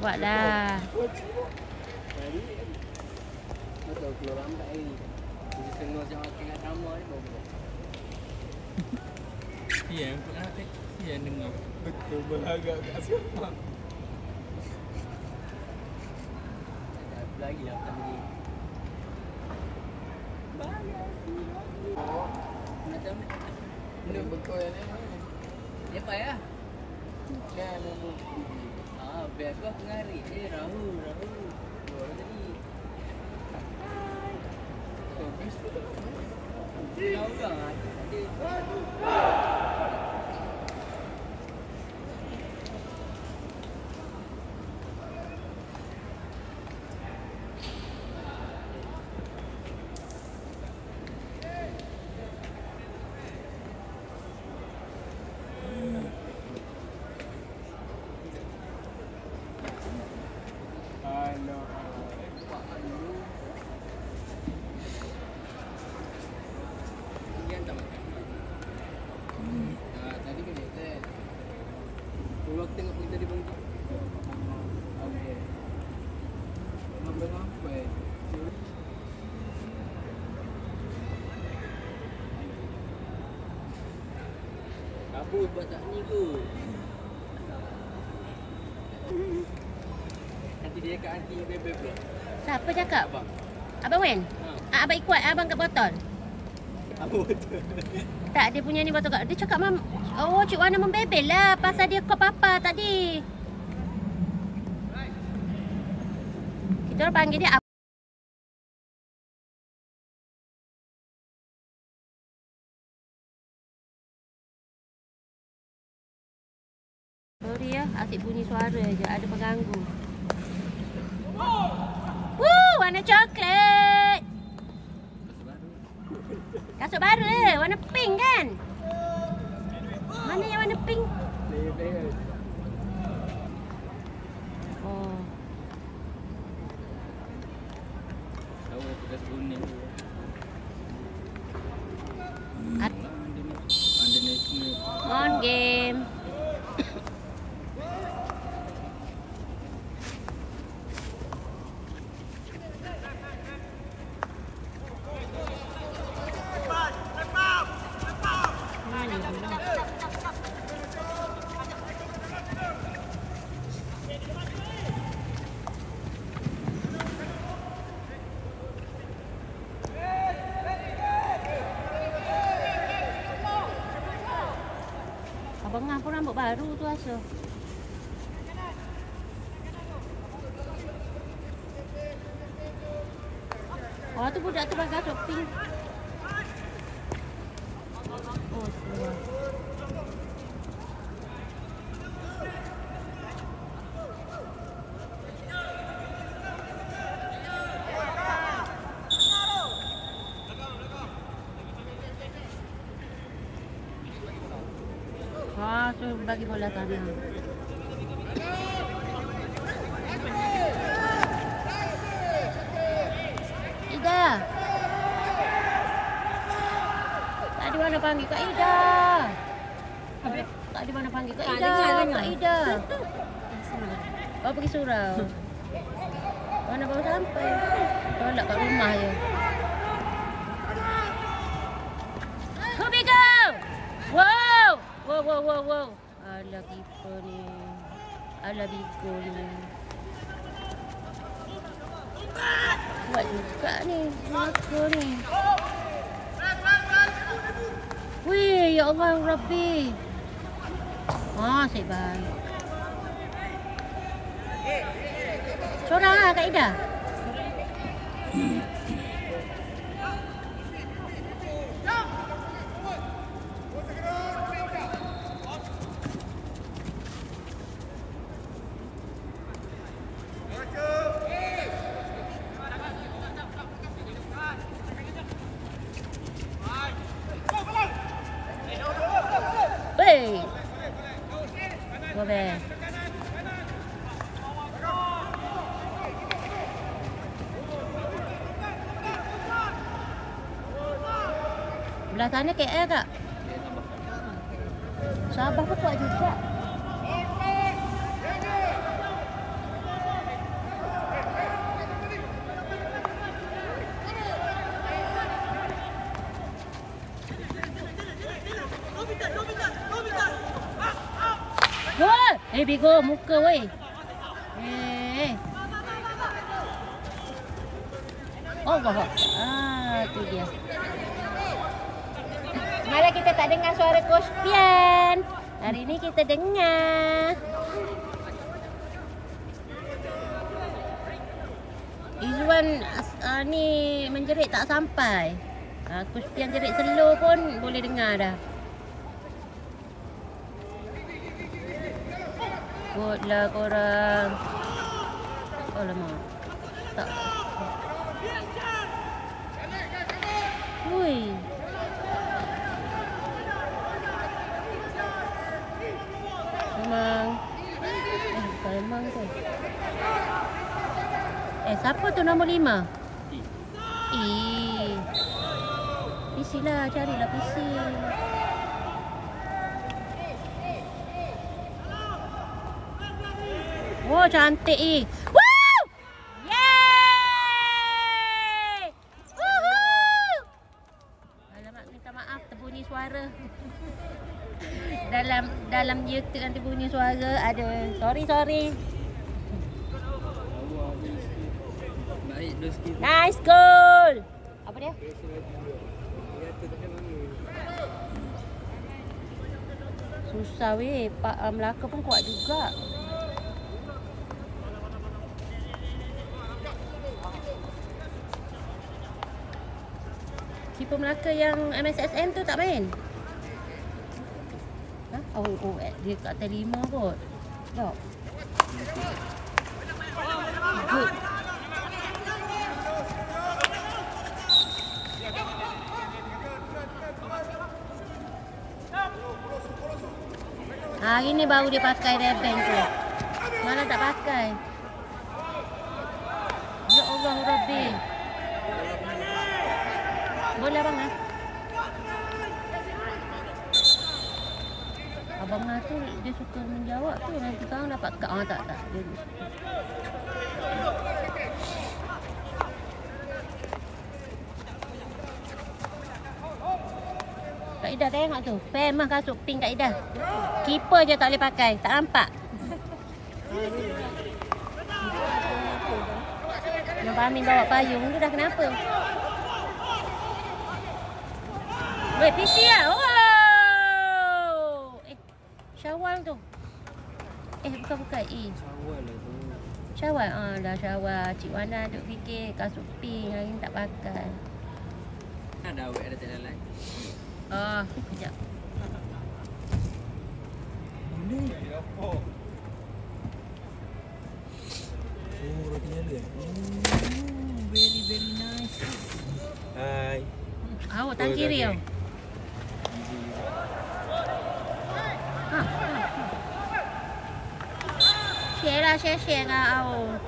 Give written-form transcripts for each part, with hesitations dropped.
Buatlah. Betul keluar lambat ni. Jadi tengok macam tengah drama ni baru. Ya, ya dengar. Betul berlagak kat siapa? Lagi lah tadi. Macam ni betul ni. Dia payah. Kan nombor. Biar aku ngari. Rahul. Keluar tadi. Habis tu. Tahu kan? Tadi kan dia kalau aku tengok kita di bangkit. Okey. Apa? Kabut buat tak ni ke? Nanti dia kat anti bebek pula. Siapa cakap? Abang. Abang Wen? Abang ikut abang kat botol. Apa betul? Tak, dia punya ni botol kat. Dia cakap oh, Cik Wana membebel lah pasal dia call papa tadi. Kita orang panggil dia sorry ya, asyik bunyi suara je. Ada pengganggu. Warna coklat. Kasut baru, warna pink kan? Mana yang warna pink? Oh. Tahu tugas kuning. On game. Abang Ngah pun rambut baru tu Asa. Oh tu budak tu pakai kasut pink. Oh semua. So bagi bola tanah. Ida. Tadi mana panggil Kak Ida? Tadi mana panggil Kak Ida? Kak Ida. Bawa pergi surau. Mana baru sampai? Tolak kat rumah je. Go Bigo! Wow! Wow. Alah keeper ni. Alah Bigo ni. Buat juga ni. Maka ni. Wih, ya Allah Rabbi. Asyik baik. Seorang lah Kak Ida. Weh. Gobe. Belah sana KL tak? Sabah pun kuat juga. Bigo, muka weh. Oh, bahak. Tu dia. Malah kita tak dengar suara Coach Pian. Hari ni kita dengar. Izzuan ni menjerit tak sampai. Coach Pian jerit slow pun boleh dengar dah. Good lah korang. Oh lama. Tak. Hui. Memang. Bukan memang tu. Siapa tu nombor 5? PC lah, carilah PC. Oh, cantik Woo! Yeay! Woohoo! Alamak, minta maaf terbunyi suara. dalam YouTube nanti bunyi suara ada. Sorry. Nice goal. Apa dia? Susah weh. Pak Melaka pun kuat juga. Keeper Melaka yang MSSM tu tak main? Dia kat atas 5 kot. Sekejap. Good. Hari ni baru dia pakai reband tu. Mana tak pakai. Ya Allah Rabbi. Boleh abang lah. Abang Ngah tu dia suka menjawab tu. Nanti kau dapat kat. Tak. Dia Kak Ida tengok tu. Memang kasut pink Kak Ida. Keeper je tak boleh pakai. Tak nampak. Nampak Amin bawa payung tu dah kenapa? Weh, PC lah. Oh. Syawal tu. Bukan. Syawal lah tu. Syawal. Dah Syawal. Cik Wana duk fikir kasut pink hari ni tak pakai. Ada awet ada tak lalat. Sekejap. Ni apa? Roti nyala. Very nice. Hai. Awak tangan kiri tau. Share dengan awak.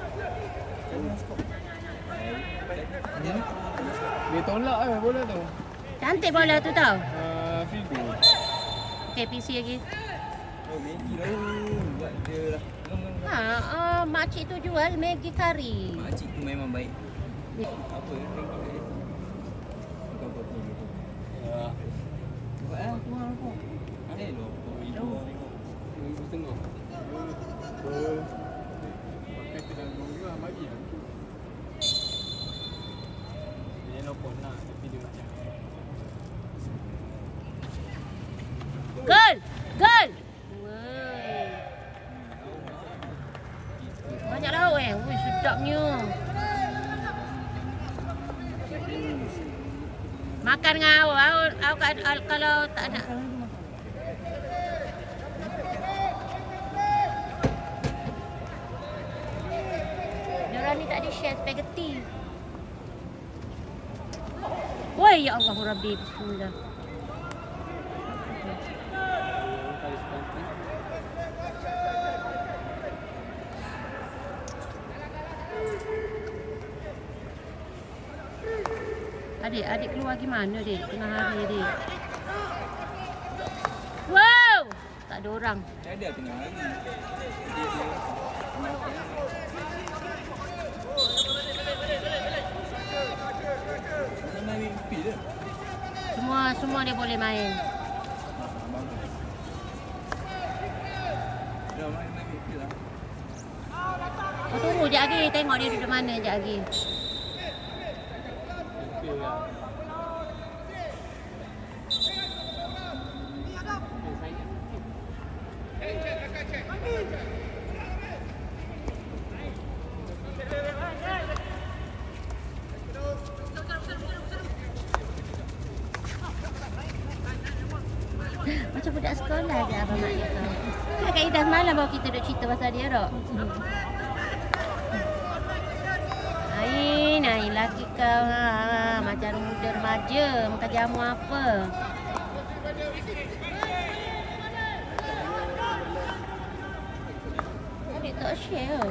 Dia tolak bola tu. Cantik bola tu tau. Figur. Okay, PC lagi. Maggi lah. Buat dia lah. Makcik tu jual Maggi kari. Makcik tu memang baik. Apa yang tengok dia? Bukan apa-apa gitu. Buat tuang aku. Tengok. Ibu tengok. Pakai terganggu juga bagi lah. Dia nelfon lah tapi dia macam Gol! Banyak lauk Wih, sedapnya. Makan dengan awak kalau tak nak. Diorang ni tak ada share spaghetti. Woi, ya Allah Rabbi. Bismillah. Adik keluar gimana dek? Tengah hari dek. Wow! Tak ada orang. Ada tengah hari. Dia main feel ke? Semua dia boleh main. Dah main Kau tunggu sekejap lagi. Tengok dia duduk mana sekejap lagi. Macam budak sekolah je abang mak dia tu. Kan Kak Ida semalam baru kita duk cerita pasal dia tak? Ain laki kau macam muda remaja, makan jamu apa? Adik tak share.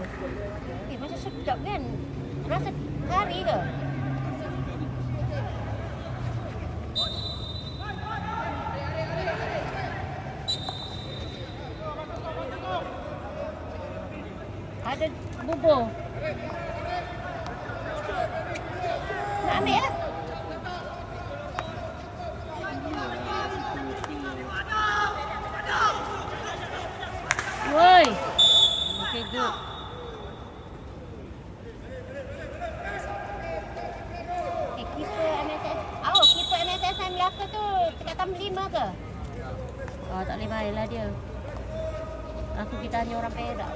Macam sedap kan? Rasa kari ke? Ada bubur. Nak ambil lah. Woi. Okay, good. Keeper MSS. Keeper MSS Melaka tu tingkatan 5 ke? Oh, tak boleh main lah dia. Aku kita tanya orang Perak.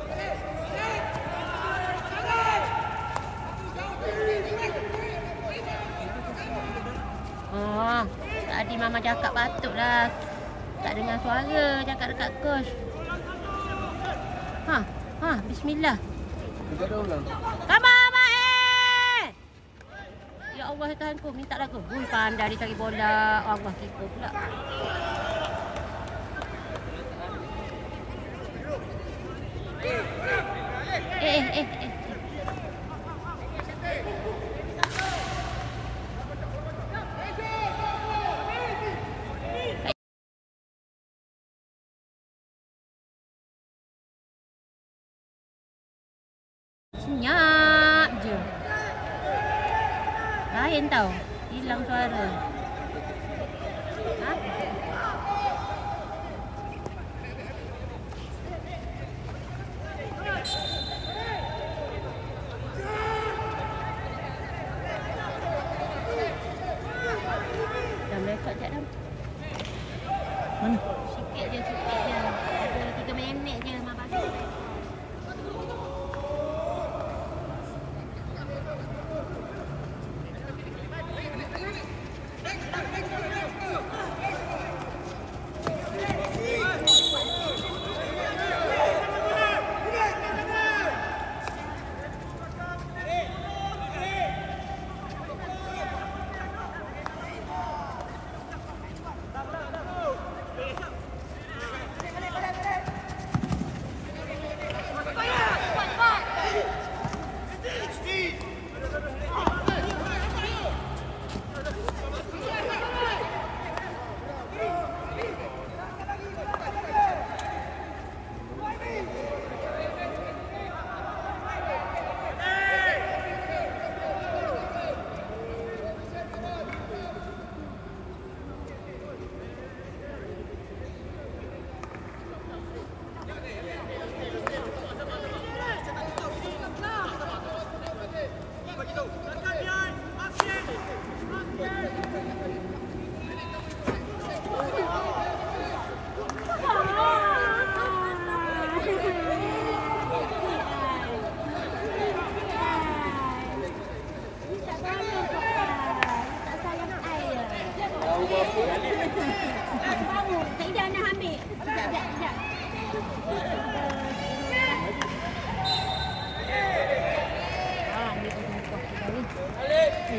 Tadi Mama cakap patutlah. Tak dengar suara cakap dekat kos. Bismillah. Kita dah ulang. Come on, Mak Ya Allah, Tuhanku, minta lagu. Pandai dia cari bola. Allah, kita pula. Senyap je. Lain tau. Hilang suara. Dah record sekejap dah. Mana? Sikit je. Ada 3 minit je Mak bagi.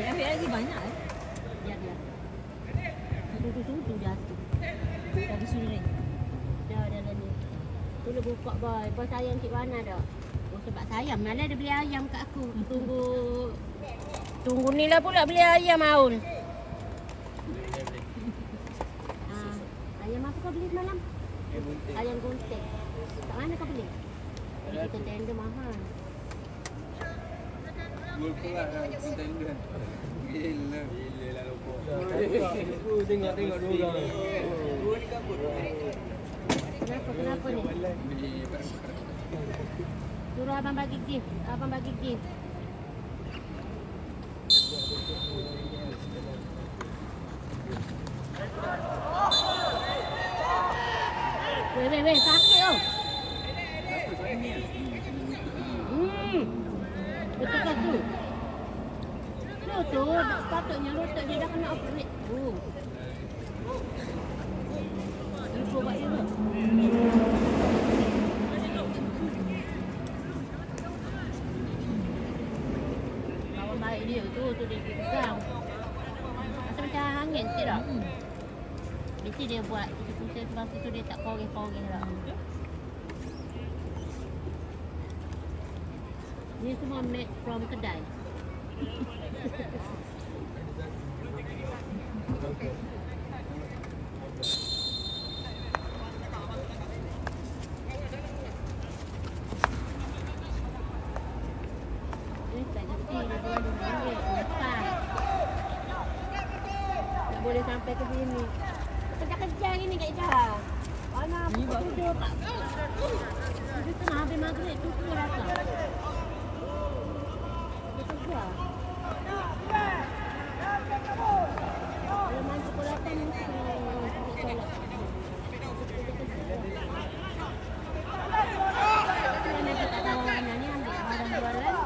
Ambil lagi banyak Ya dia. Sudu jatuh. Lagi sulit. Dah ni. Tolong buka boy. Boy sayang Cik Wana dah. Oh sebab sayang. Malah dia beli ayam kat aku. Tunggu ni lah pula beli ayam Aul. Ayam apa kau beli semalam? Ayam gunting. Kat mana kau beli? Kita tender mahal. Gol kelas contender. Gila lah lopok. Tengok dua orang. Dua ni kabut. Kenapa ni? Beli barang. Suruh abang bagi gift. Abang bagi gift. Weh, sakit oh. Betul kan tu? Tu, sepatutnya lutut dia dah kena operate tu. Lupa buat dia tu. Kawan baik dia tu dia pegang. Macam angin sikit tak? Mesti dia buat pusing sebab tu dia tak koreh-koreh lah. Ni semua made from kedai. Tak boleh sampai ke sini. Kejar-kejar ini Kak Ida. Mana pukul 7 tak? 7:30 habis maghrib tu pun rasa. Kejar. Kalau main sekolahkan mesti solat. Kerana dia tak tahu mana ni ambil barang jualan.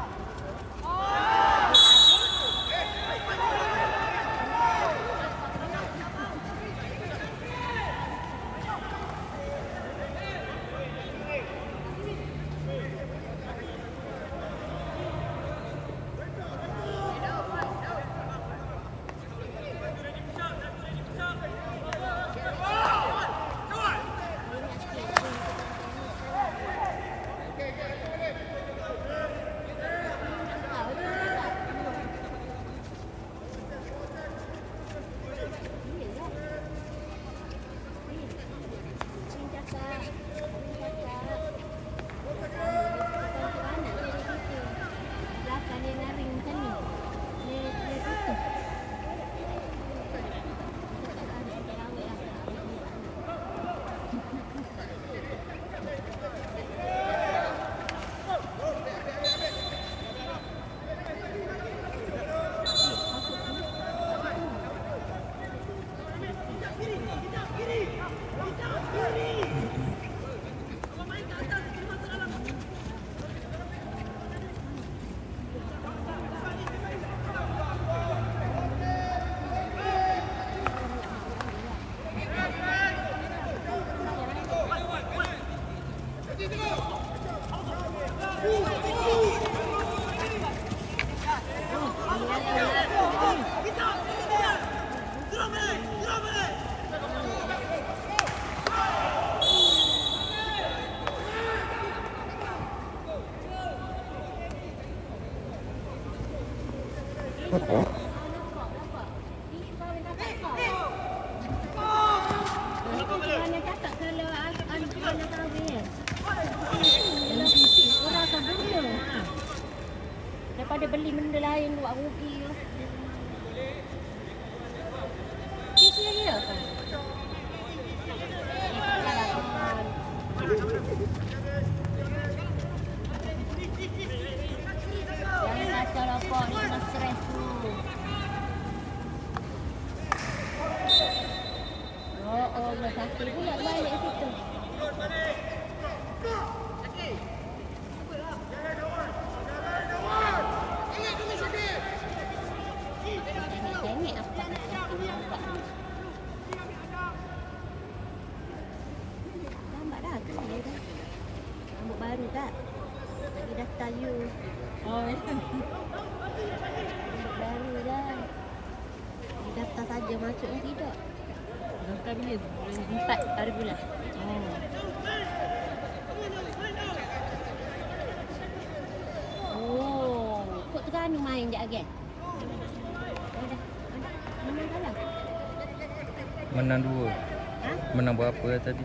Daripada beli benda lain buat rugi tu. Kisi dia kan? Jangan kacau rokok ni, kena stres tu. Oh, dah sakit pula balik situ. Cengek apa nak nampak ni. Lambat dah tu dia dah. Rambut baru tak? Lagi daftar you. Oh, rambut baru dah. Lagi daftar saja masuk ke tidak? Daftar bila? 4 hari bulan. Oh, kok Terengganu main je again? Menang kalah? Menang 2. Ha? Menang berapa tadi?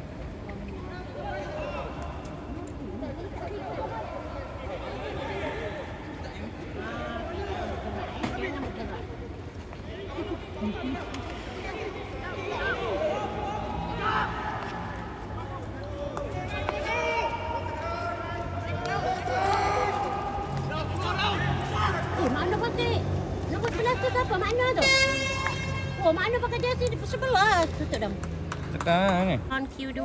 Ikut mana tu? Oh, mana pakai jersey di sebelah? Tutup dah. Tekan kan? On Q2.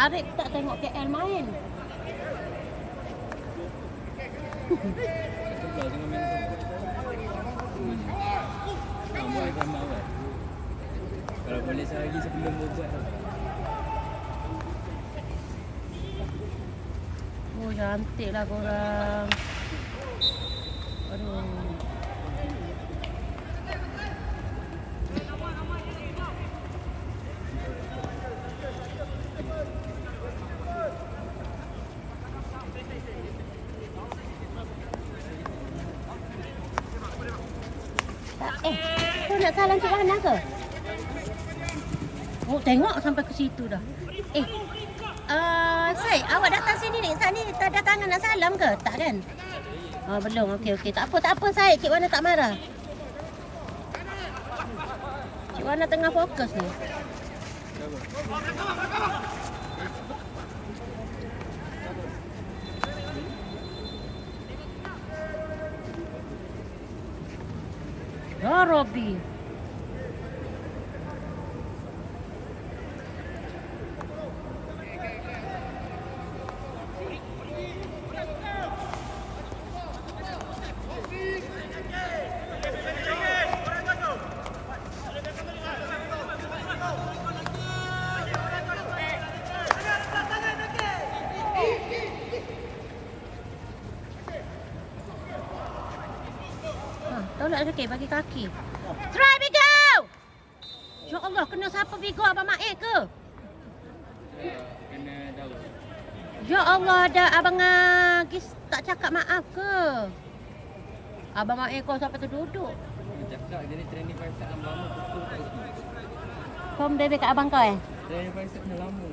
Arif tak tengok KL main. Sebelah tengah main sama. Boleh sama kan? Kalau boleh sehari sebelum buat. Oh, cantiklah korang. Aduh. Kau nak salam Cik Wana ke? Oh, tengok sampai ke situ dah. Syed, awak datang sini ni. Saat ni tak ada tangan nak salam ke? Tak kan? Oh, belum. Okey. Tak apa Syed. Cik Wana tak marah. Cik Wana tengah fokus ni. Ya Rabbi. Tolak sikit bagi kaki. Try Bigo! Ya Allah, kena siapa Bigo? Abang Maik ke? Kena tahu. Ya Allah, ada Abang Agis tak cakap maaf ke? Abang Maik kau sampai terduduk. Cakap dia ni training 5 set lama pukul tak reti. Kau membebek kat abang kau Training 5 set dah lama.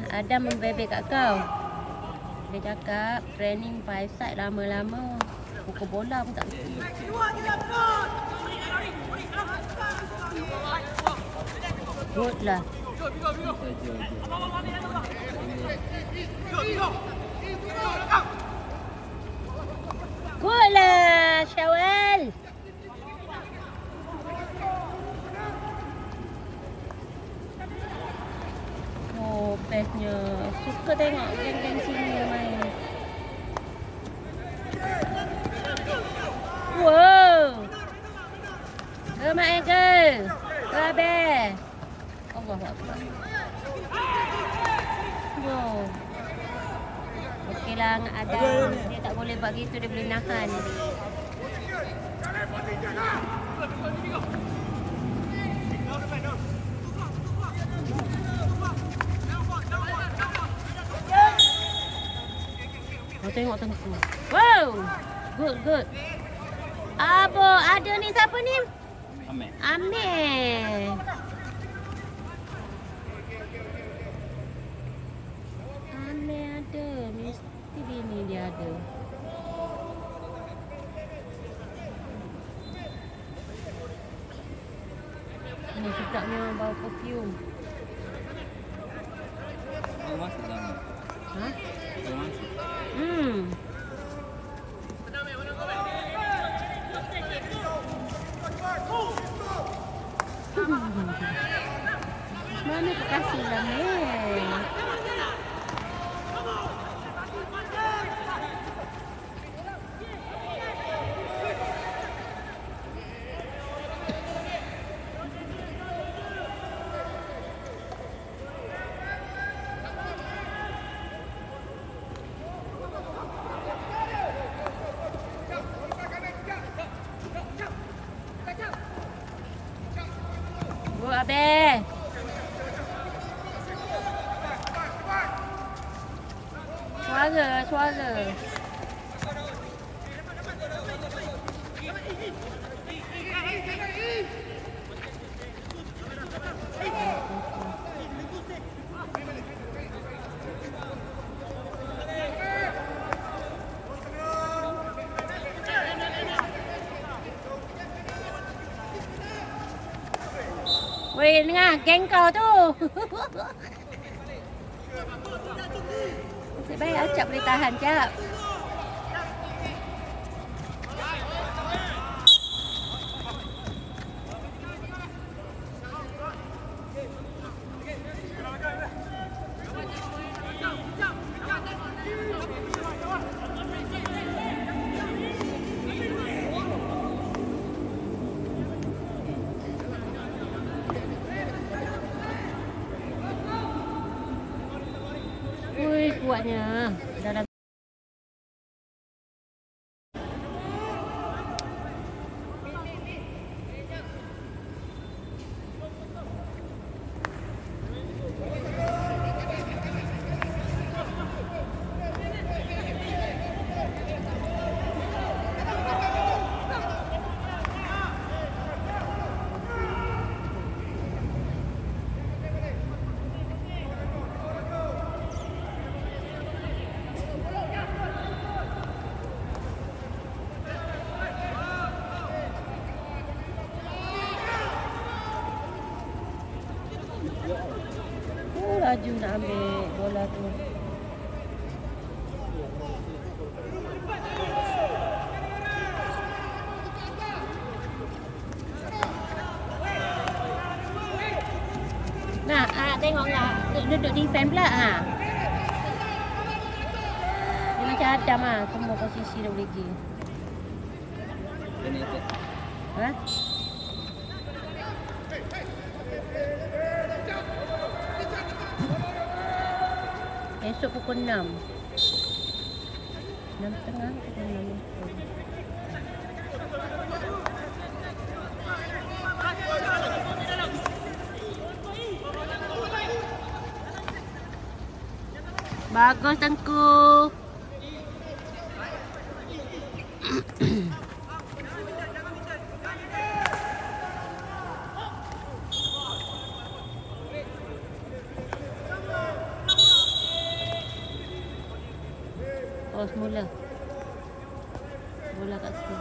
Ada membebek kat kau. Dia cakap training 5 side lama-lama. Pukul bola pun tak reti. Good lah. Good lah, Syawal. Oh, bestnya. Suka tengok geng-geng sini main. Wow. Ke main ke? Ke habis? Allah Akbar. Wow. Okeylah dengan Adam. Dia tak boleh buat gitu, dia boleh nahan. Kau tengok tengku. Wow. Good. Abo, ada ni siapa ni? Amir. Amir ada. Mesti bini dia ada. Ini sukanya bau perfume. Kau masuk dalam. Ha? Kau masuk. Mana kekasih lah, Mel? Bu Abe. Suara. Weh, dengar geng kau tu. Nasib baik Acap boleh tahan, Cap. Ui, kuatnya. Dalam laju nak ambil bola tu. Nah, tengok lah. Duduk defend pula. Dia macam Adam lah. Semua posisi dia boleh pergi. Ha? Esok pukul 6. 6.30 pukul 6. Bagus Tengku. Oh, semula. Bola kat situ.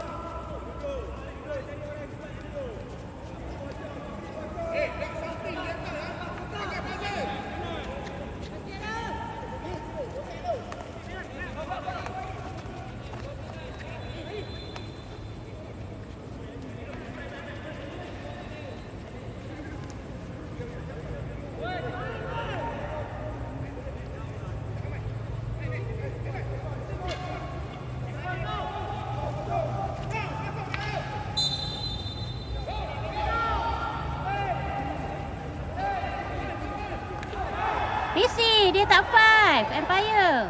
PC, dia tak 5. Empire.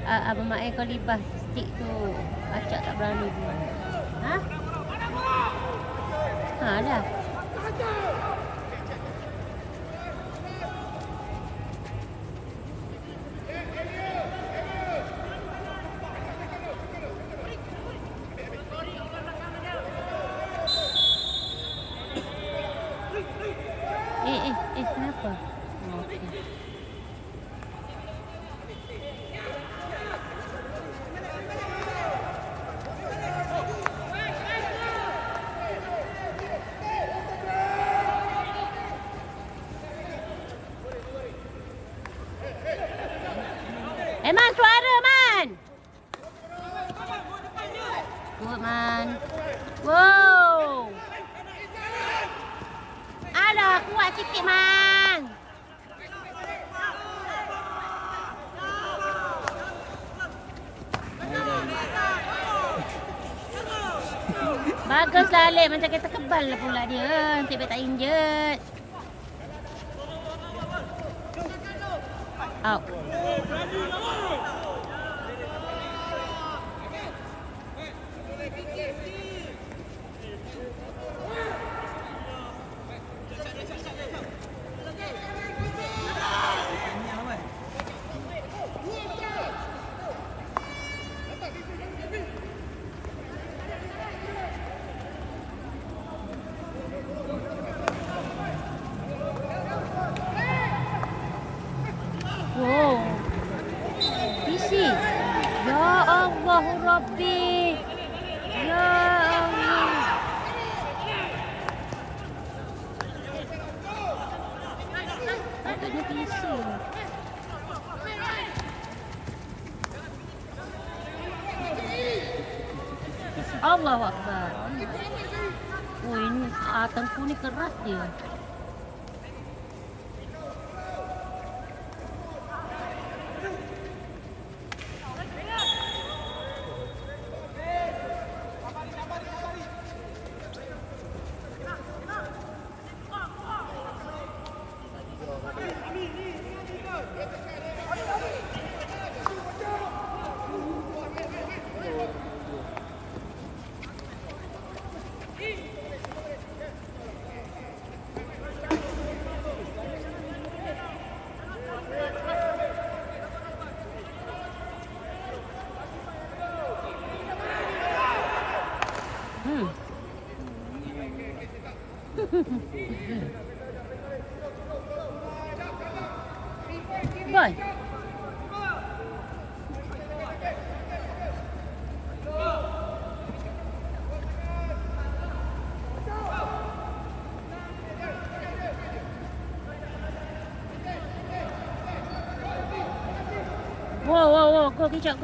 Abang Mak kau libas stick tu. Acak tak berani buat. Ha? Ha dah. Kenapa? Oh, okay. Man, suara Man. Good Man. Wow. Alah, kuat sikit Man. Baguslah Alek, macam kereta kebal lah pula dia. Nanti tak injet. Out. Sepatutnya PC. Allahu Akbar. Oh ini Tengku ni keras dia. Boy. Wow, go kicap.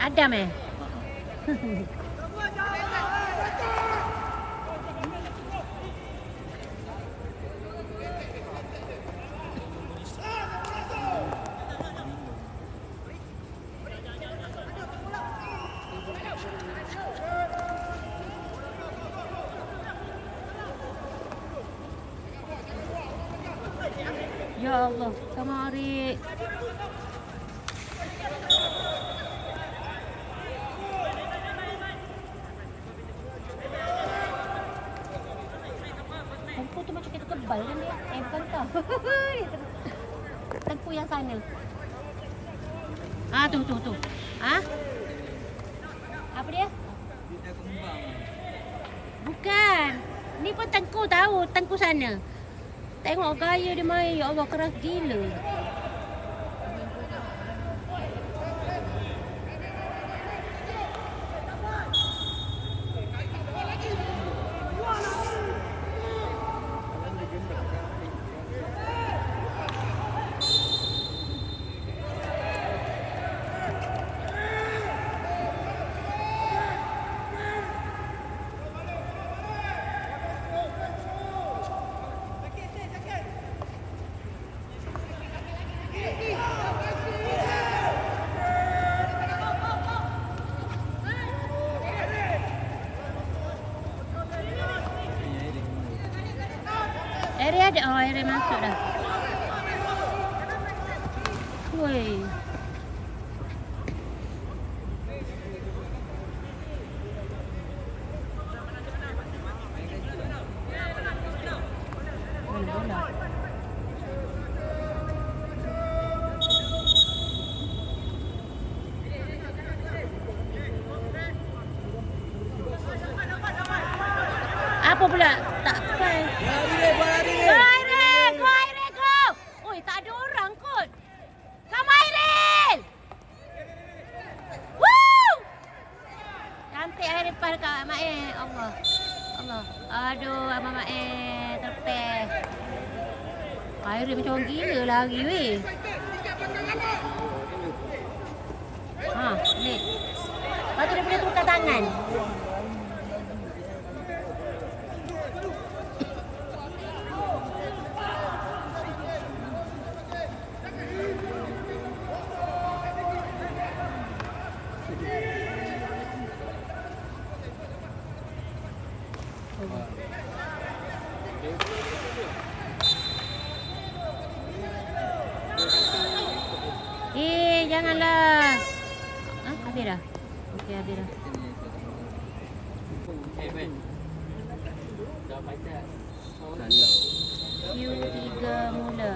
Adam Ya Allah, kemari. Tengku tu macam kita kebal kan dia? Bukan kau. Tengku yang sana. Ah, tu. Ah? Apa dia? Dia kembang. Bukan. Ni pun Tengku tahu, Tengku sana. Tengok gaya dia main, ya Allah, keras gila. Area ada, area masuk dah. Woi. Bola. Apa pula? Tak fair. Go! Oi, tak ada orang kot. Come Airil! Woo! Cantik air depan Kak Mak Allah. Aduh, Abang Mak terpeh. Airil macam orang gila lari weh. Ni. Lepas tu dia boleh tukar tangan. Janganlah. Habis dah? Okey, habis dah. Ben. Dah baca. Q3 mula.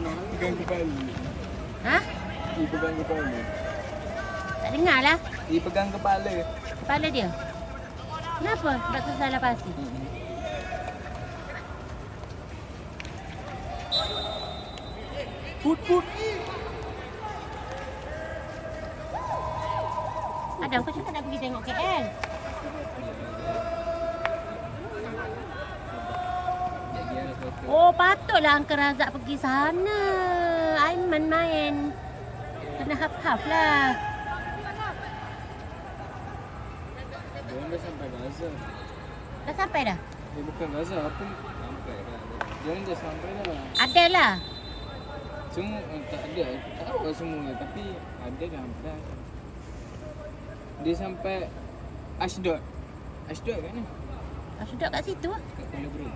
Pegang kepala. Ha? Dia pegang kepala. Tak dengar lah. Dia pegang kepala. Kepala dia. Kenapa? Sebab tu salah pasti. Put. Adam, kau cakap nak pergi tengok KL. Oh, patutlah Uncle Razak pergi sana. Aiman main. Kena half-half lah. Dia dah sampai Gaza. Dah sampai dah? Dia bukan Gaza, apa sampai dah. Dia dah sampai dah. Ada lah. Semua tak ada. Tak tahu lah semuanya tapi ada dah sampai. Dia sampai Ashdod. Ashdod kat mana? Sudah kat situ lah. Kat Kuala Lumpur.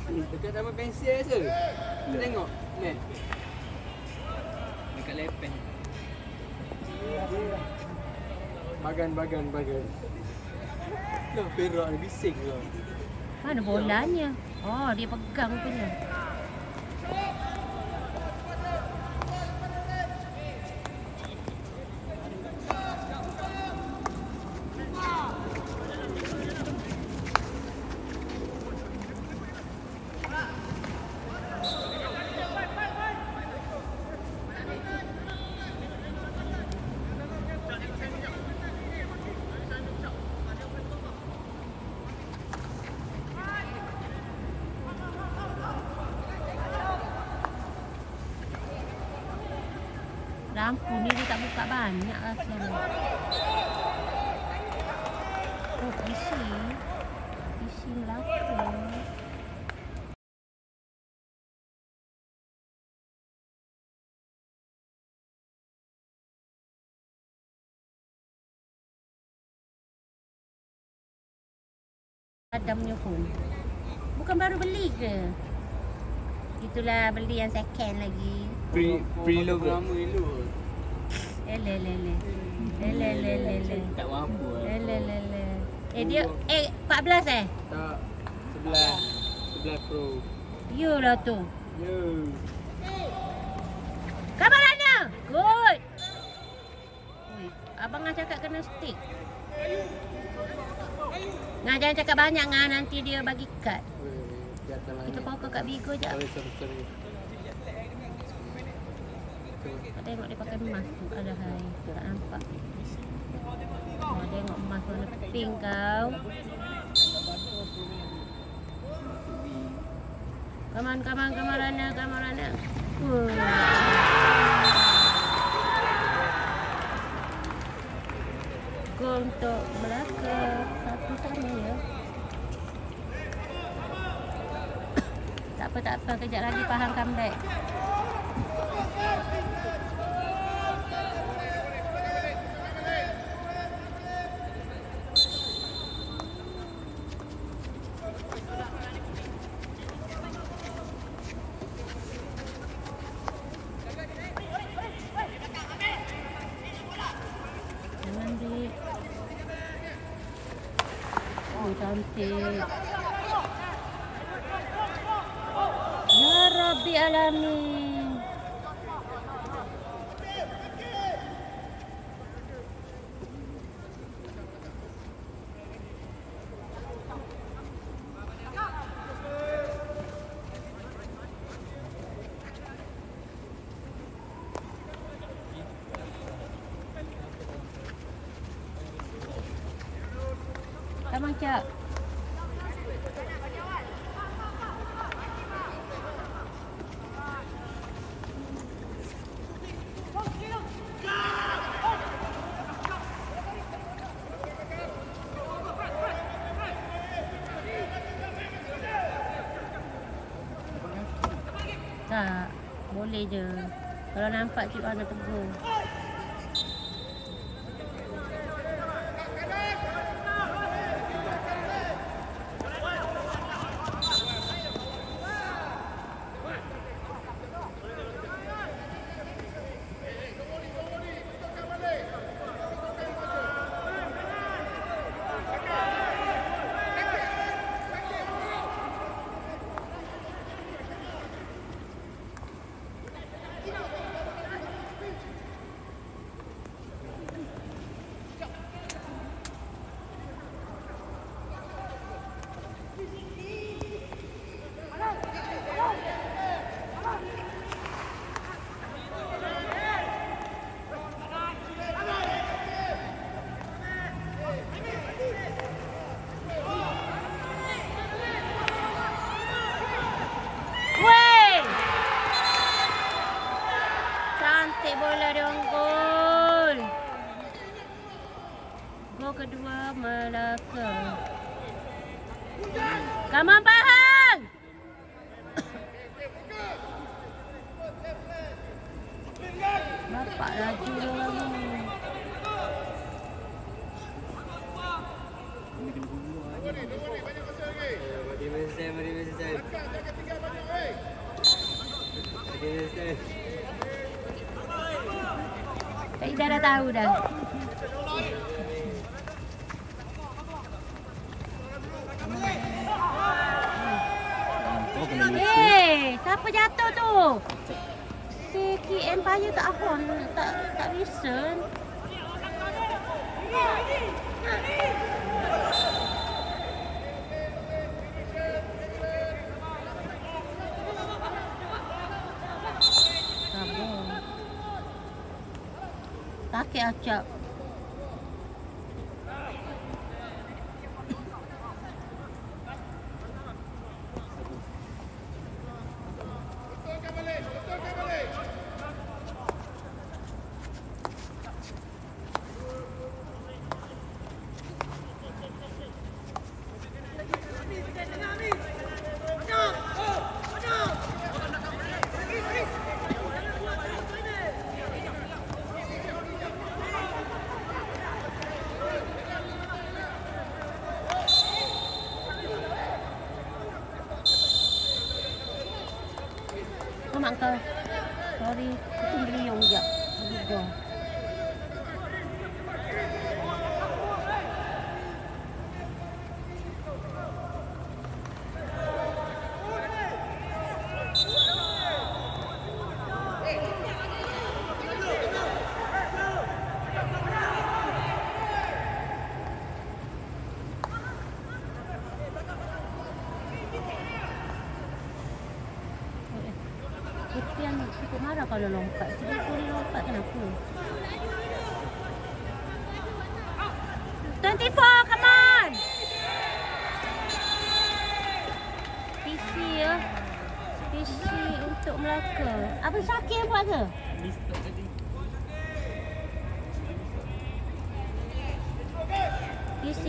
Dekat taman pensil je. Kita tengok. Ni. Dekat Lepeh. Bagan. Lah, perak ni bising lah. Mana bolanya? Oh, dia pegang punya. Lampu ni dia tak buka banyak rasanya. Oh, isi Melaka. Adam punya phone. Bukan baru beli ke? Itulah beli yang second lagi. Pre-love lama elok. Lele. tak mampu lah. Lele. Dia 14 eh? Tak. 11 Pro. Yolah tu. Ya. Kamarana. Good. Ui, abang Ngah cakap kena stick. Ngah jangan cakap banyak Ngah, nanti dia bagi kad. Kita pokok kat Bigo je. Sorry. Kau tengok dia pakai emas tu. Ada hai. Tak nampak. Oh, tengok emas warna pink kau. Kamarana. Gol untuk Melaka. 1-1 ya. Tak apa. Kejap lagi Pahang comeback. Jangan dik. Oh, cantik. Ya Rabbi Alamin. Come on, Cak. Tak, boleh je. Kalau nampak Cik Wan nak tegur. Cantik bola dia orang gol. Gol kedua Melaka. Come on Pahang. Bapak laju dia orang ni. Cik Ida dah tahu dah. Siapa jatuh tu? Si Ki Empire tak ahon, tak listen. Sakit acap. Mak kau. Sorry, aku beli yang sekejap. Go. Kepian cukup marah kalau lompat. Sebab kau lompat kenapa? 24, come on! PC ya. PC untuk Melaka. Abang Syakir buat ke? PC.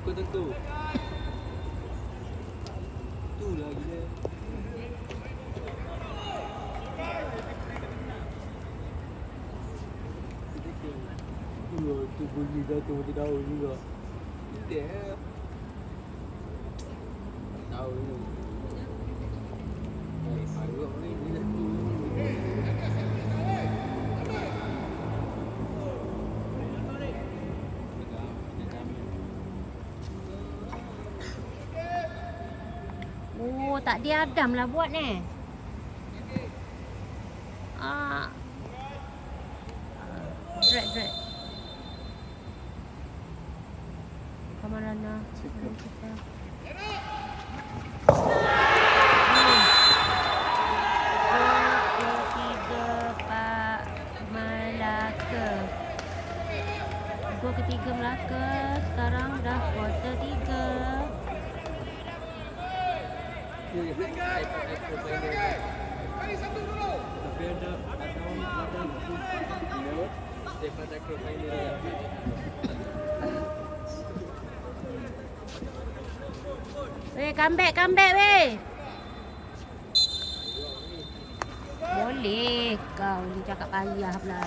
Tengku. Tu lah gila. Tu bunyi jatuh macam daun juga. Dia tahu ni. Agak ni dia tu. Oh, tak diadam lah buat ni. Drag. Kamarana. Kita. Gol ketiga Melaka. Sekarang dah kuarter 3. Tapi ada daripada klub lain dia. Weh, comeback weh. Boleh kau ni cakap payah pula.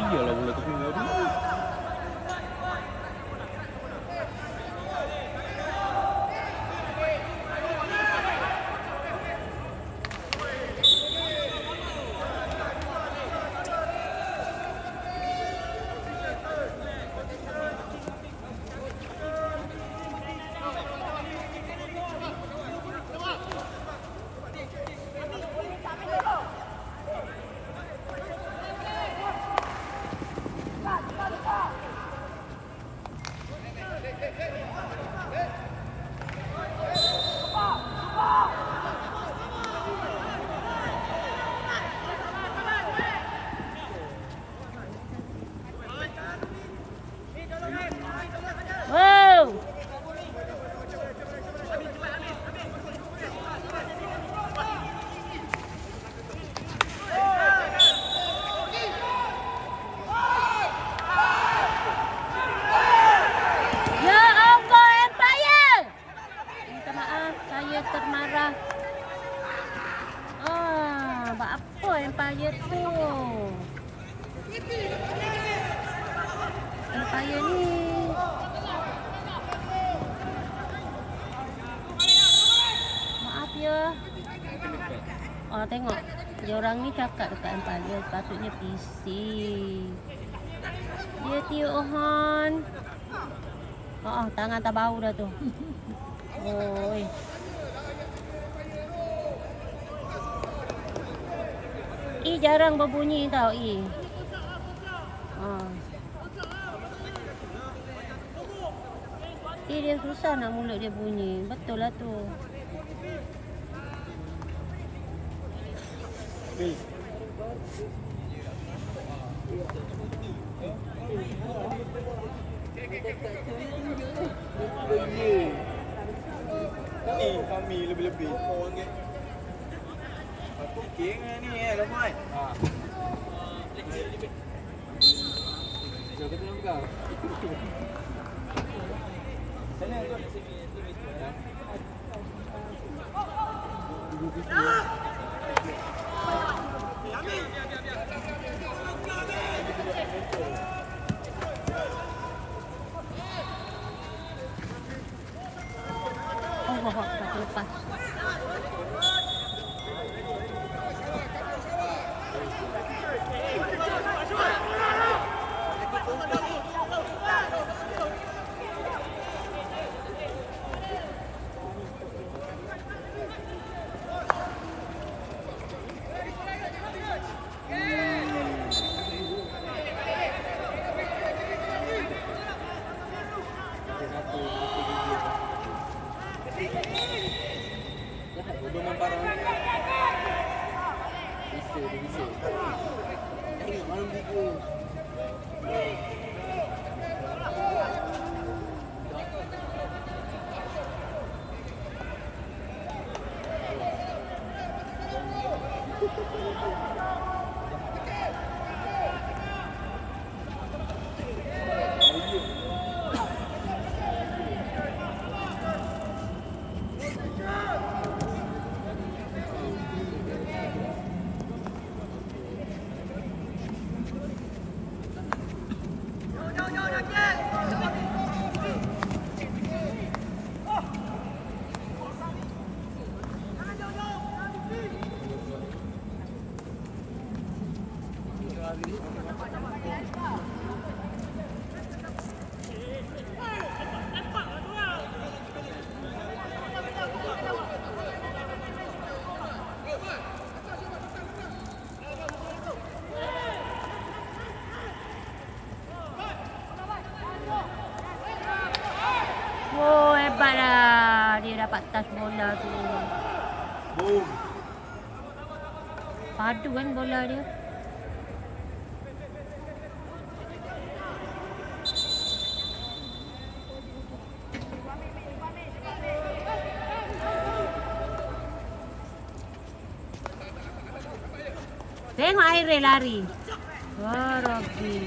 Biarlah bola tu keluar tu. apa Empire tu? Empire ni. Maaf ya. Oh, tengok. Dia orang ni cakap dekat Empire sepatutnya PC. Dia Tiohan. Tangan tak bau dah tu. Oi. Jarang berbunyi tau dia susah nak mulut dia bunyi. Betul lah tu. Ni kami lebih-lebih. Aku kira ni lemai. Jom kita nak pegang. Sana tu. Tak lepas. Bisa. Tengok malam video. Oh, hebat lah. Dia dapat touch bola tu. Boom. Padu kan bola dia. Tengok Aire lari. Wah, Robby.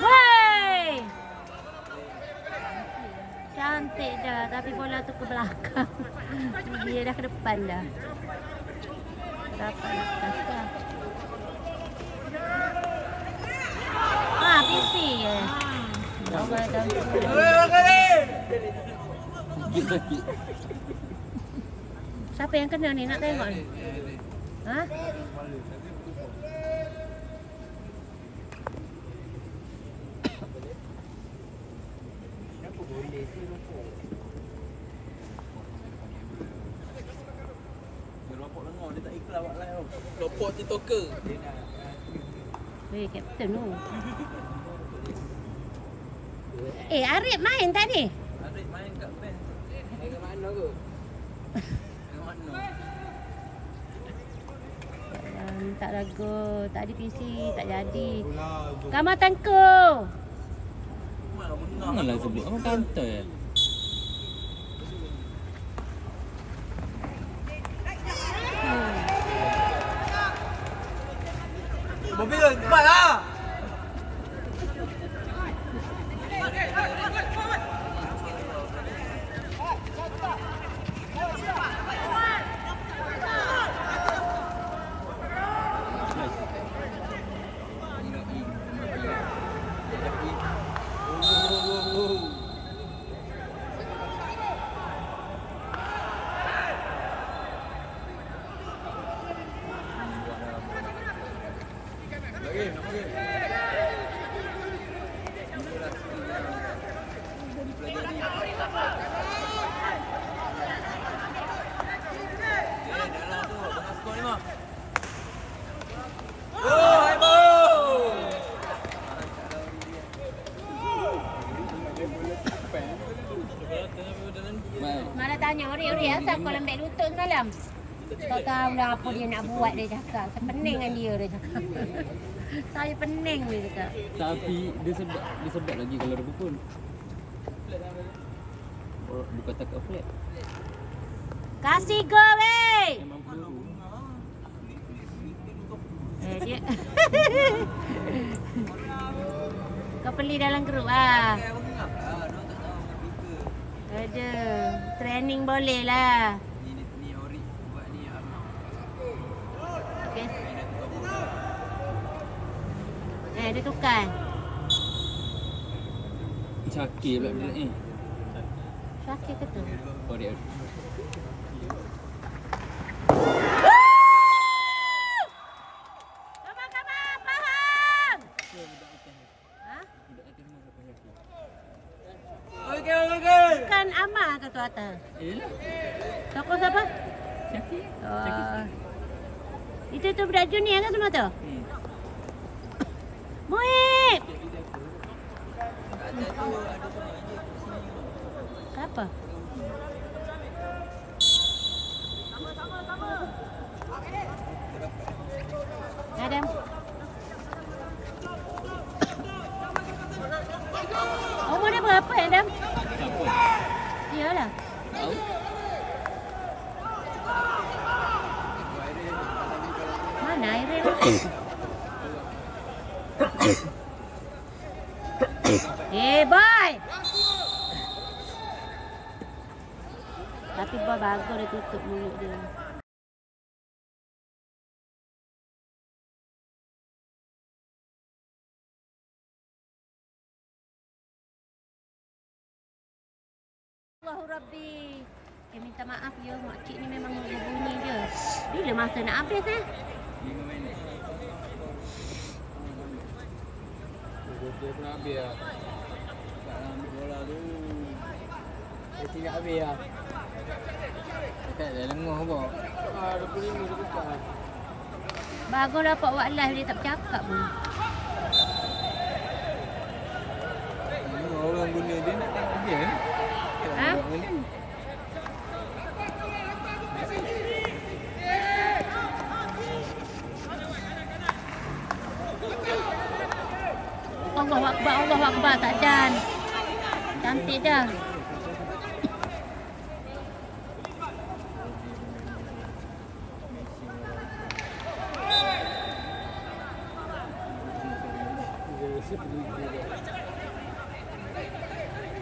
Wey! Cantik dah, tapi bola tu ke belakang. Dia dah ke depan dah. Dapat lepas dah. PC je. Siapa yang kena ni? Nak tengok ni? Ha? Lopok TikToker. Weh, Captain tu. Arif main tadi? Arif main kat band. Main kat mana ke? Kat mana? Tak lagu, tak ada PC, tak jadi. Kamar tangku. Janganlah sebut orang kantor ya. Mobil cepat lah. Malah tanya Ori asal kau lembek lutut semalam? Tak tahu dah apa dia nak buat, dia cakap. Saya pening dengan dia cakap. Saya pening dia cakap. Tapi dia sedap lagi kalau dia pukul. Oh, bukan tak flat. Kasih go weh. Memang peluru. Dia. Kau beli dalam grup ah. Ada. Training boleh lah. Ni Ori buat ni Arnold. Okay. Dia tukar. Cakir pula budak ni. Syakir ke tu? Oh dia. Bukan Amar ke tu atas? Yelah. Tokoh siapa? Cakir. Oh. Itu tu budak junior kan semua tu? Muhib! Siapa? Adam. Umur dia berapa Adam? Siapa? Iyalah. Tahu? Mana Irene? Boy! Tapi boy bagus dia tutup mulut dia. Allahu Rabbi. Minta maaf ya, makcik ni memang berbunyi je. Bila masa nak habis 5 minit. Dia pun habis lah. Tak nak ambil bola tu. Dia tinggal habis lah. Dekat dah lenguh apa? 25 dia buka lah. bagus dapat buat live dia tak bercakap pun. Orang guna dia nak tengok dia. Ha? Allah Akbar, tak dan. Cantik dah.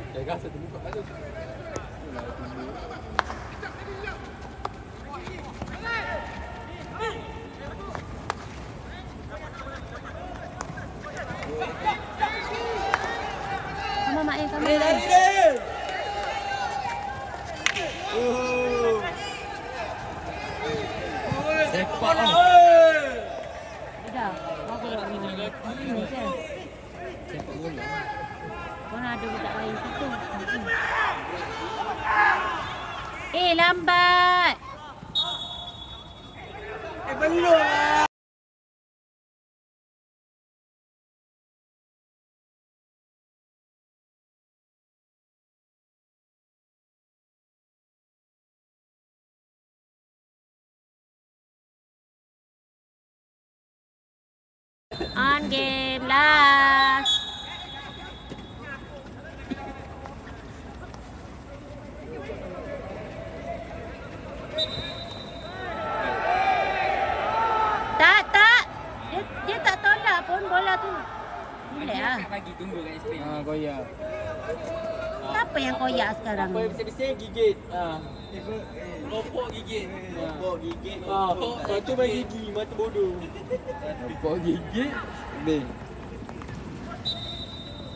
Jaga satu buka balik. Sama mak kamu. Sepak Dah. Bagus dah. Sepak bola. Mana ada budak lain situ. Lambat. Belum. On game last. Tak. Dia tak tolak pun bola tu. Boleh lah. Lagi tunggu kat SP. Koyak. Apa yang koyak sekarang Apa ni? yang bising gigit. Kopok gigit. Kopok gigit. Mata bagi gigi, mata bodoh. Kopok gigit. Boleh.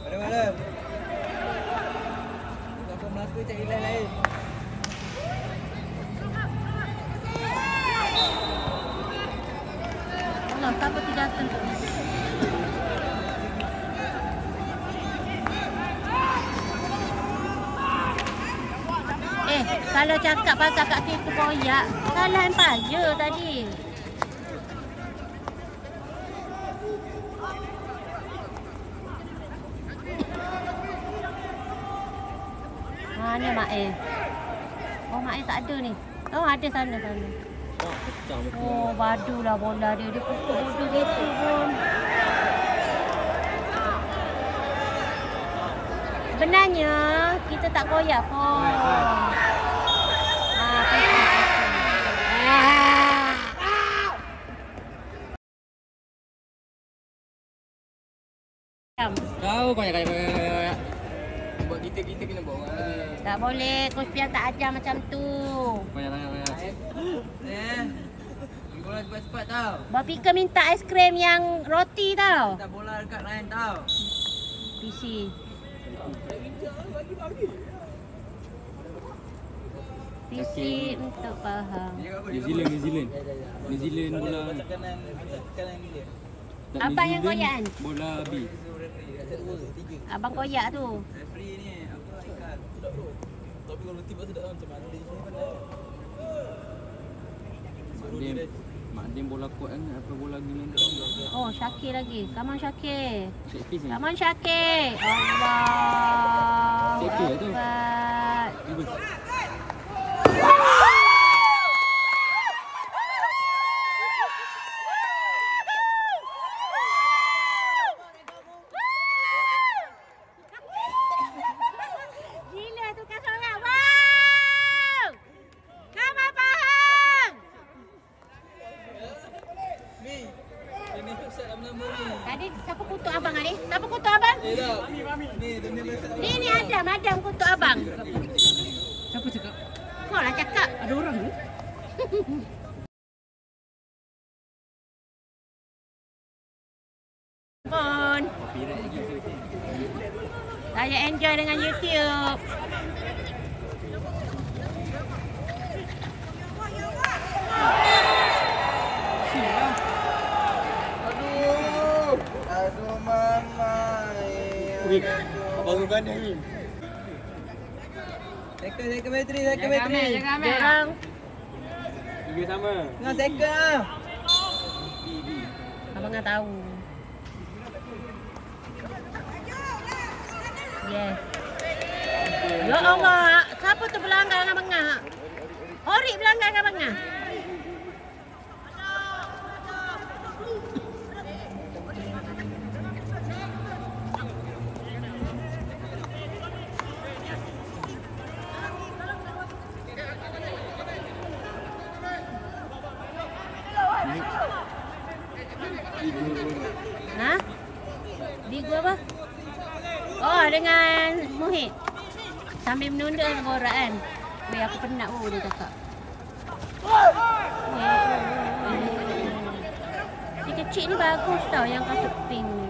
Malam-malam. Siapa melaka cari lain-lain. Allah, siapa tu datang tu? Kalau cakap pasal kat situ koyak, salah empire tadi. Mana Mak Oh, Mak tak ada ni. Oh, ada sana. Oh, badu lah bola dia. Dia pukul bodoh gitu pun. Sebenarnya, kita tak koyak pun. Tahu koyak. Buat kita kena bawa. Tak boleh, Coach Pian tak ajar macam tu. Koyak. Bola cepat-cepat tau. Abang Pika minta aiskrim yang roti tau. Tak bola dekat lain tau. PC. PC untuk faham. New Zealand bola. Kanan dia. Abang yang koyak kan? Bola B. Abang koyak tu. Referee ni apa ikat. Tapi kalau tiba sudah macam mana dia ni. Mak Dim bola kuat kan, apa bola gini tu. Oh, Syakir lagi. Come on Syakir. Syakir ni. Come on Syakir. Allah. Syakir tu. Gila tu kan seorang. Wow! Kamu faham? Ni. Ini set nama ni. Tadi siapa kutuk abang tadi? Siapa kutuk abang? Mami. Ni dia Ni Adam kutuk abang. Siapa cakap? Kau lah cakap. Ada orang ni? Pun. Saya enjoy dengan YouTube. Aduh mama. Abang tu kan ni. Second bateri. Jangan ambil. Orang Tiga sama. Tengah second ah. abang tak tahu. Yes. Ya Allah, siapa tu berlanggar dengan abang ngah? Horik berlanggar dengan abang ngah. Nah, Bigu apa? Oh, dengan Muhid. Sambil menunda borak kan. Weh, aku penat dia cakap. Si kecil ni bagus tau yang kasut pink ni.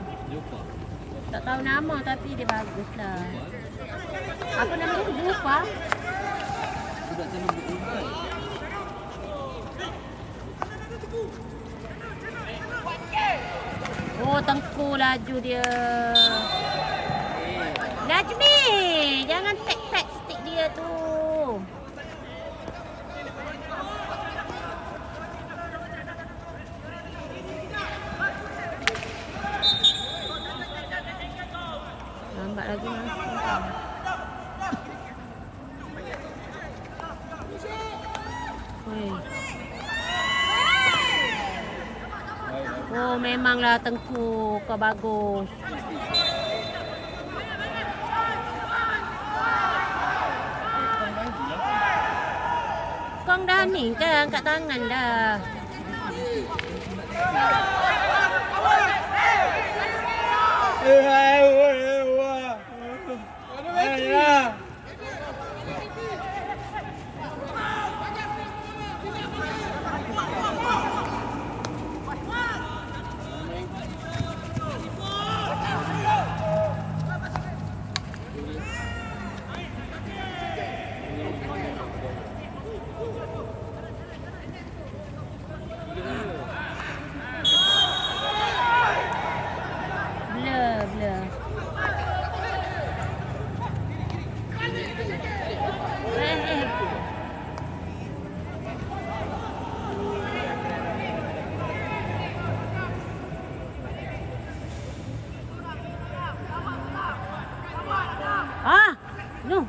Tak tahu nama tapi dia bagus lah. Apa nama dia? Lupa. Budak sana berubah. Oh, tengku laju dia. Najmi, jangan tag stick dia tu. Lambat lagi masuk. Oh, memang lah Tengku. Kau bagus. Kong dah ni kan, angkat tangan dah.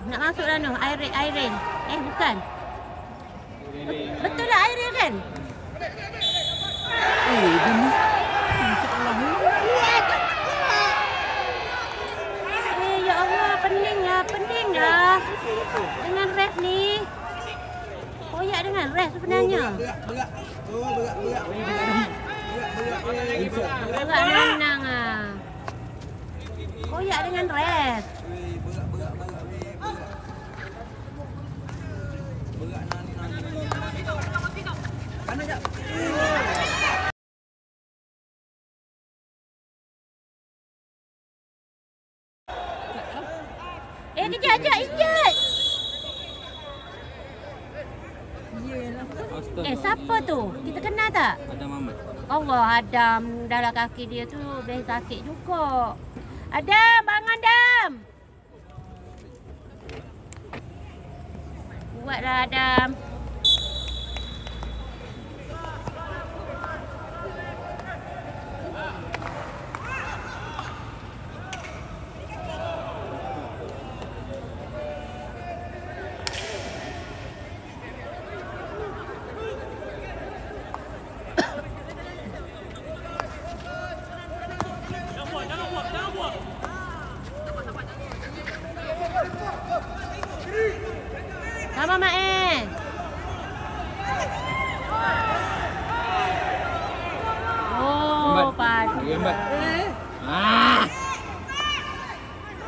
Nak masuk dah noh, Irene. Bukan. Betul lah Irene kan? Ya Allah, pening lah. Dengan ref ni. Koyak dengan ref sebenarnya. Berat menang ah. Koyak dengan ref. Kejap, injek. Siapa tu? Kita kenal tak? Adam Ahmad. Allah, Adam. Dalam kaki dia tu dah sakit juga. Adam, bangun Adam. Buatlah Adam. Sama Mak Oh, padu.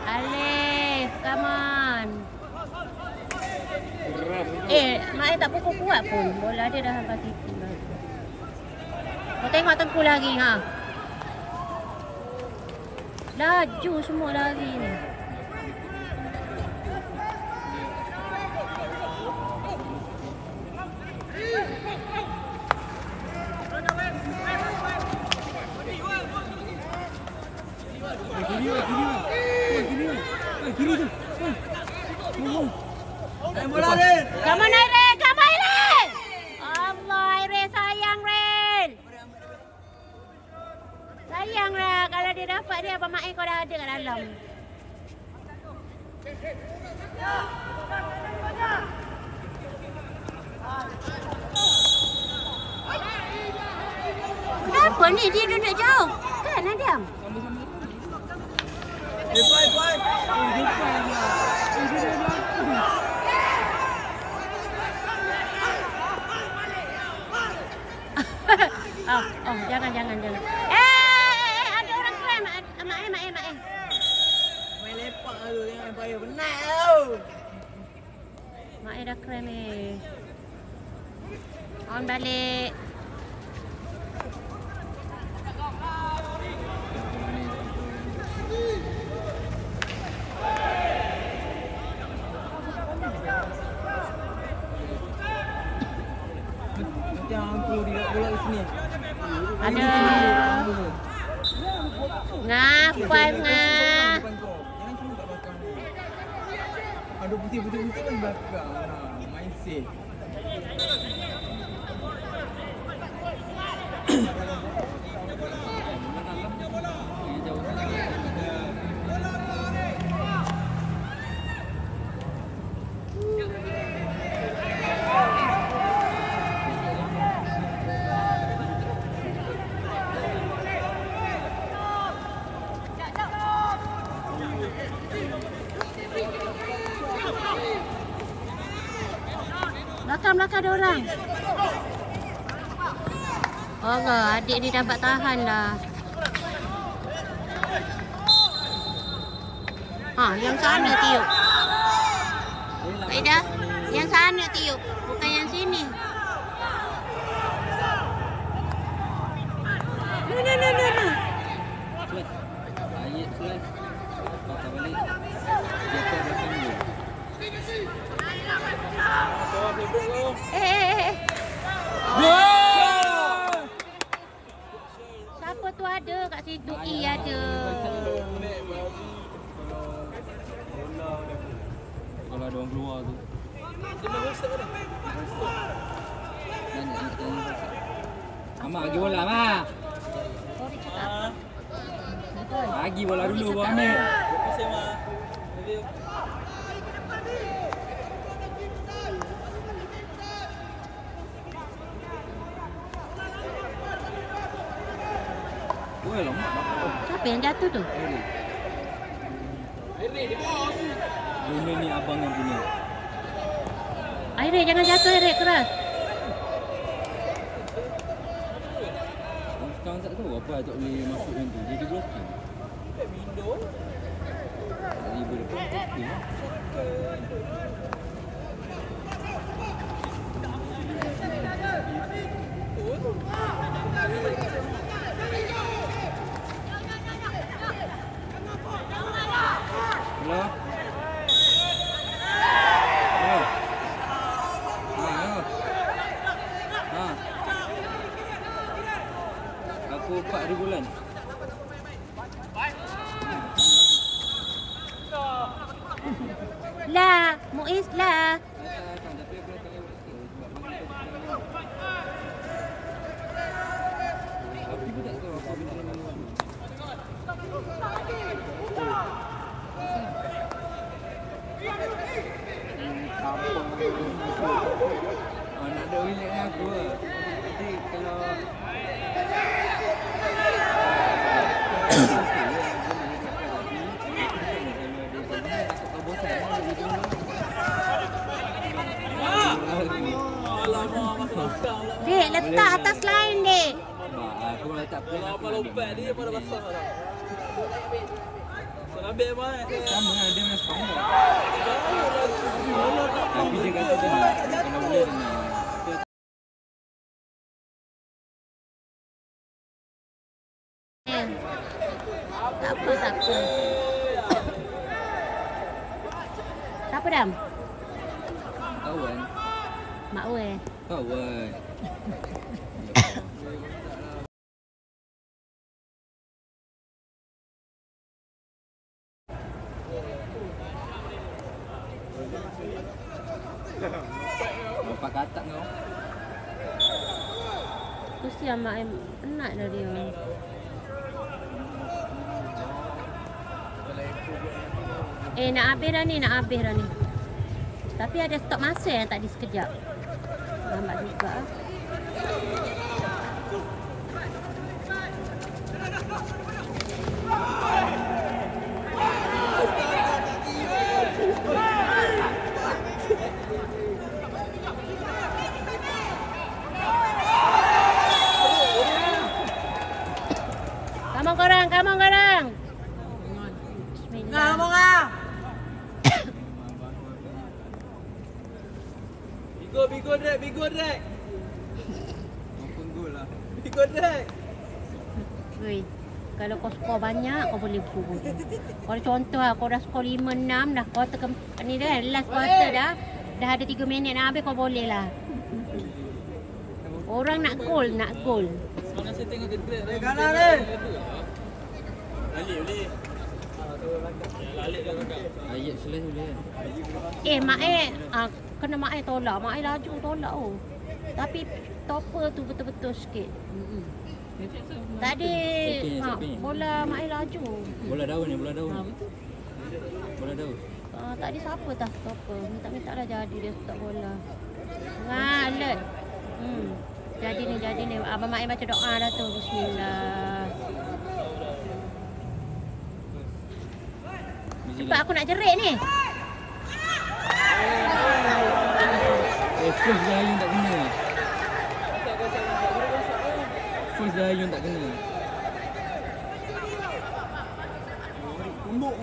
Alif, come on. Mak tak pukul kuat pun. Bola dia dah hampa situ. Kau tengok Tengku lagi ha. Laju semua lari ni. Come on Irene, come on Irene. Allah Irene, sayang Ren. Sayang lah kalau dia dapat dia apa mak kau dah ada kat dalam. Kenapa ni dia duduk jauh? Kan Adam? Jangan. Ada orang krem. Mak. Main lepak tu jangan payah penat tau. Mak dah krem On balik. Jangan perlu dia bola di sini. Ada. Ngah, five ngah. Jangan cuma kat belakang ni. Ada putih-putih kan belakang. Main safe. Belakang ada orang. Allah, adik ni dapat tahan dah. Yang sana tiup. Aida, yang sana tiup, bukan yang sini. No. Ayat kelas. Patah balik. Jatuh belakang dia. Siapa tu ada kat situ? Ada. Kalau ada orang keluar tu. Mak bagi bola, Mak. Sorry cakap. Betul. Bagi bola dulu, Abang ambil. Weh, lemak bapak. Siapa yang jatuh tu? Benda ni abang yang punya. Aire, jangan jatuh Aire, keras. Sekarang tak tahu apa tak boleh masuk yang tu. Jadi blocking. Ribu depan blocking. Hello? Aku 4 bulan. Lah, Muiz lah. Nak ada orang dengan aku lah. Nanti kalau Dek, letak atas line, Dek. aku letak plan aku lompat dia pada basah dah. Ambil mai. sama lah dia main spam lah. Tapi dia kata dia nak kalau boleh dia nak. Tak apa. Siapa Dam? Kawan. Mak Wei. Kawan. Bapak katak kau. Kesian mak penat dah dia. Nak habis dah ni. Tapi ada stok masa yang tadi sekejap. Lambat juga. Come on korang. Bismillah. Bigo Dek. Maupun gol lah. Bigo Dek. Weh, kalau kau skor banyak, kau boleh berubah. Kalau contoh lah, kau dah skor 5-6 dah. Kau ni dah, last quarter dah. Dah ada 3 minit nak habis, kau boleh lah. Orang nak gol. Mana saya tengok dia. Kanan ni. Balik. Lalik dah kakak. Ayat selesai boleh kan? Mak kena mak tolak. Mak laju tolak Tapi topper tu betul-betul sikit. Tadi bola mak laju. Bola daun ni, bola daun. Tadi siapa tak stopper? Minta dah jadi dia stop bola. Alert. Jadi ni. Abang mak baca doa dah tu. Bismillah. Cepat aku nak jerit ni. First Dayun tak kena. First Dayun tak kena. Tumbuk.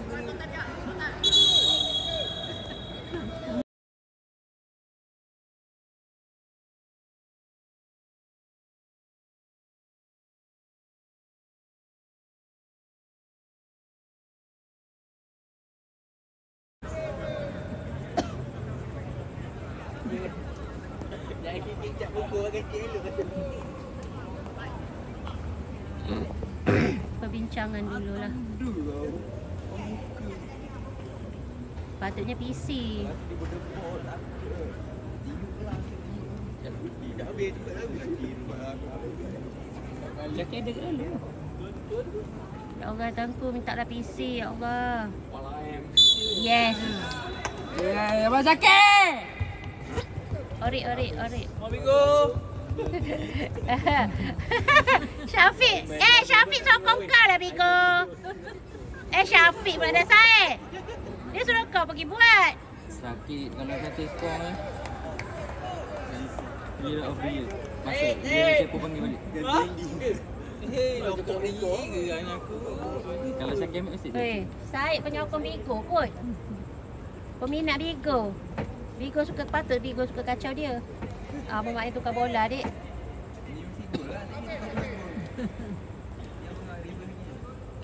Jangan kicap buku kecil dulu. Perbincangan dulu lah. Patutnya PC. Dah habis cepat lagi. Jaket ada kat dalam. Ya Allah, Tengku mintalah PC. Ya Allah. Yes. Ya, Abang Zakir! Ori. Minggu. Syafiq. Syafiq sokong kau lah, Bigo. Syafiq pula dah Said. Dia suruh kau pergi buat. Sakit kalau kata skor Player of the year. Masuk. Dia siapa panggil balik. Lokok ni ke hanya aku. Kalau Syakir ambil mesti. Said penyokong Bigo kot. Peminat Bigo. Bigo suka kacau dia. Abang mak tukar bola, dik.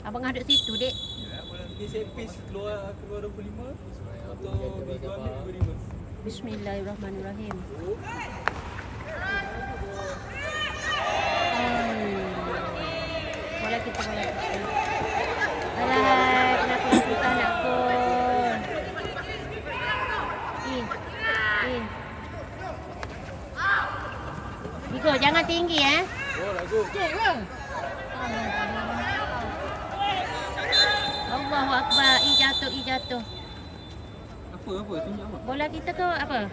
Abang aduk situ, dik. Dia sepis keluar 25 atau Bigo ambil 25. Bismillahirrahmanirrahim. Bola kita. Alah, kenapa susah nak gol? Bigo, jangan tinggi Oh, lagu. Allahu Akbar. Jatuh. Apa? Tunjuk apa? Bola kita ke apa?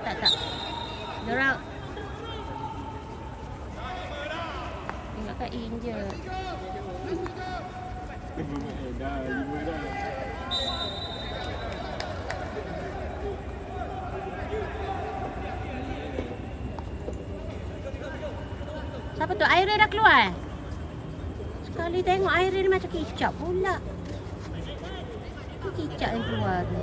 tak. Dorang tengok kat in je. Dah 5 dah. Siapa tu? Airnya dah keluar? Sekali tengok airnya dia macam kicap pula. Itu kicap yang keluar tu.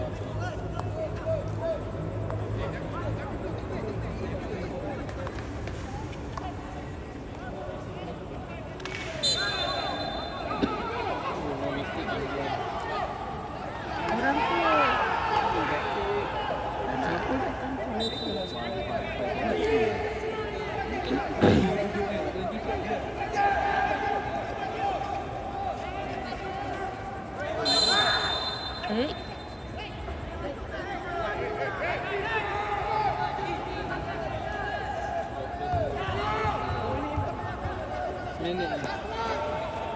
Orang tu Minit.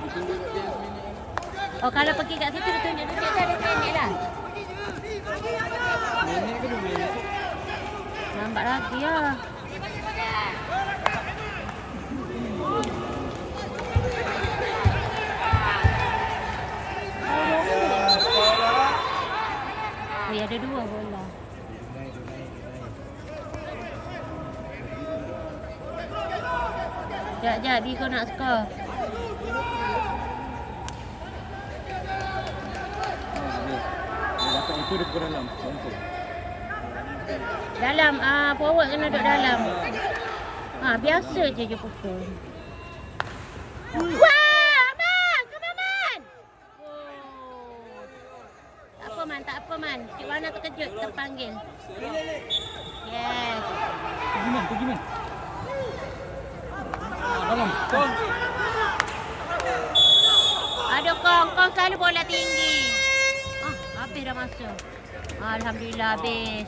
Ditunggu kat dia seminit. Oh, kalau pergi kat situ dia tunjuk dah ada minit lah. Minit ke 2 minit? Nampak lagi lah. Ada 2 bola. Sekejap, Bigo nak skor. Dia dapat itu dia pukul dalam. Dalam, forward kena duduk dalam. Biasa je dia pukul. Wah, Aman! Come on, Man! Tak apa, Man. Cik Wana terkejut, terpanggil. Yes. Pergi man. Dalam. Kong. Aduh, Kong selalu bola tinggi. Habis dah masuk. Alhamdulillah habis.